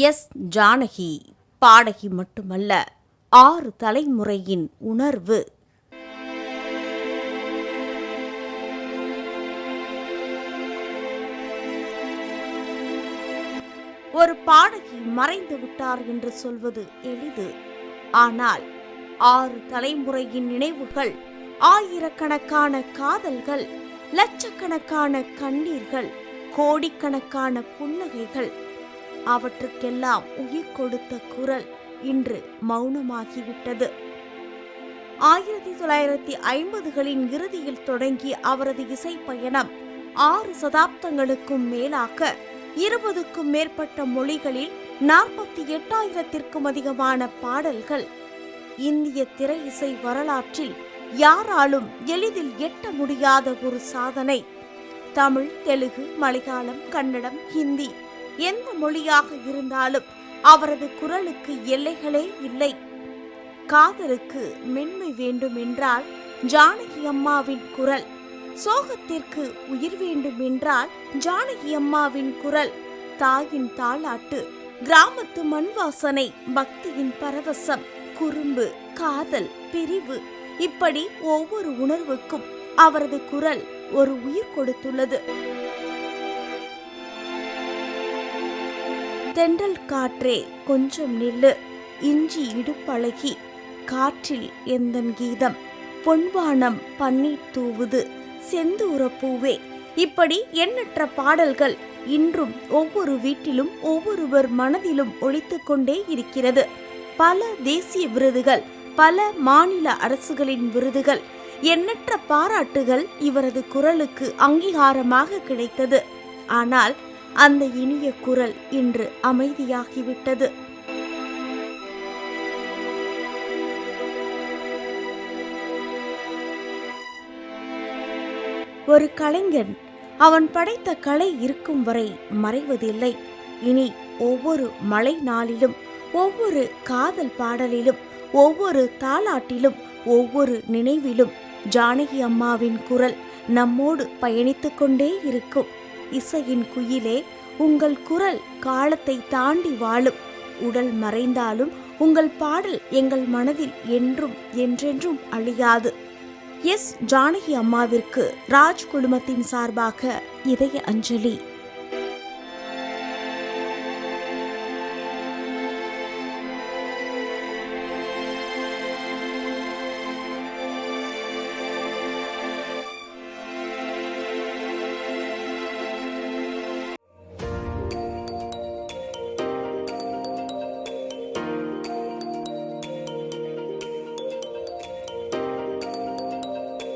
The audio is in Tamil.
எஸ். ஜானகி பாடகி மட்டுமல்ல, 6 தலைமுறையின் உணர்வு. ஒரு பாடகி மறைந்து விட்டார் என்று சொல்வது எளிது. ஆனால் 6 தலைமுறையின் நினைவுகள், ஆயிரக்கணக்கான காதல்கள், லட்சக்கணக்கான கண்ணீர்கள், கோடிக்கணக்கான புன்னகைகள், அவற்றுக்கெல்லாம் உயிர் கொடுத்த குரல் இன்று மௌனமாகிவிட்டது. 1950களின் இறுதியில் தொடங்கிய அவரது இசை பயணம் 6 சதாப்தங்களுக்கும் மேலாக 20க்கும் மேற்பட்ட மொழிகளில் 48,000த்திற்கும் அதிகமான பாடல்கள். இந்திய திரை இசை வரலாற்றில் யாராலும் எளிதில் எட்ட முடியாத ஒரு சாதனை. தமிழ், தெலுங்கு, மலையாளம், கன்னடம், ஹிந்தி எந்த மொழியாக இருந்தாலும் அவரது குரலுக்கு எல்லைகளே இல்லை. காதலுக்கு மென்மை வேண்டும் என்றால் ஜானகி அம்மாவின் குரல், சோகத்திற்கு உயிர் வேண்டும் என்றால் ஜானகி அம்மாவின் குரல், தாயின் தாலாட்டு, கிராமத்து மண் வாசனை, பக்தியின் பரவசம், குறும்பு, காதல், பிரிவு, இப்படி ஒவ்வொரு உணர்வுக்கும் அவரது குரல் ஒரு உயிர் கொடுத்துள்ளது. தென்றல் காற்றே கொஞ்சம் நில்லு, இஞ்சி இடுப்பழகி, காற்றில் எந்தன் கீதம், பொன்வானம் பன்னீர் தூவுது, செந்தூர பூவே, இப்படி எண்ணற்ற பாடல்கள் இன்றும் ஒவ்வொரு வீட்டிலும் ஒவ்வொருவர் மனதிலும் ஒலித்துக் கொண்டே இருக்கிறது. பல தேசிய விருதுகள், பல மாநில அரசுகளின் விருதுகள், எண்ணற்ற பாராட்டுகள் இவரது குரலுக்கு அங்கீகாரமாக கிடைத்தது. ஆனால் அந்த இனிய குரல் இன்று அமைதியாகிவிட்டது. ஒரு கலைஞன் அவன் படைத்த கலை இருக்கும் வரை மறைவதில்லை. இனி ஒவ்வொரு மழை நாளிலும், ஒவ்வொரு காதல் பாடலிலும், ஒவ்வொரு தாலாட்டிலும், ஒவ்வொரு நினைவிலும் ஜானகி அம்மாவின் குரல் நம்மோடு பயணித்துக் கொண்டே இருக்கும். இசையின் குயிலே, உங்கள் குரல் காலத்தை தாண்டி வாழும். உடல் மறைந்தாலும் உங்கள் பாடல் எங்கள் மனதில் என்றும் என்றென்றும் அழியாது. எஸ். ஜானகி அம்மாவிற்கு ராஜ் குழுமத்தின் சார்பாக இதய அஞ்சலி.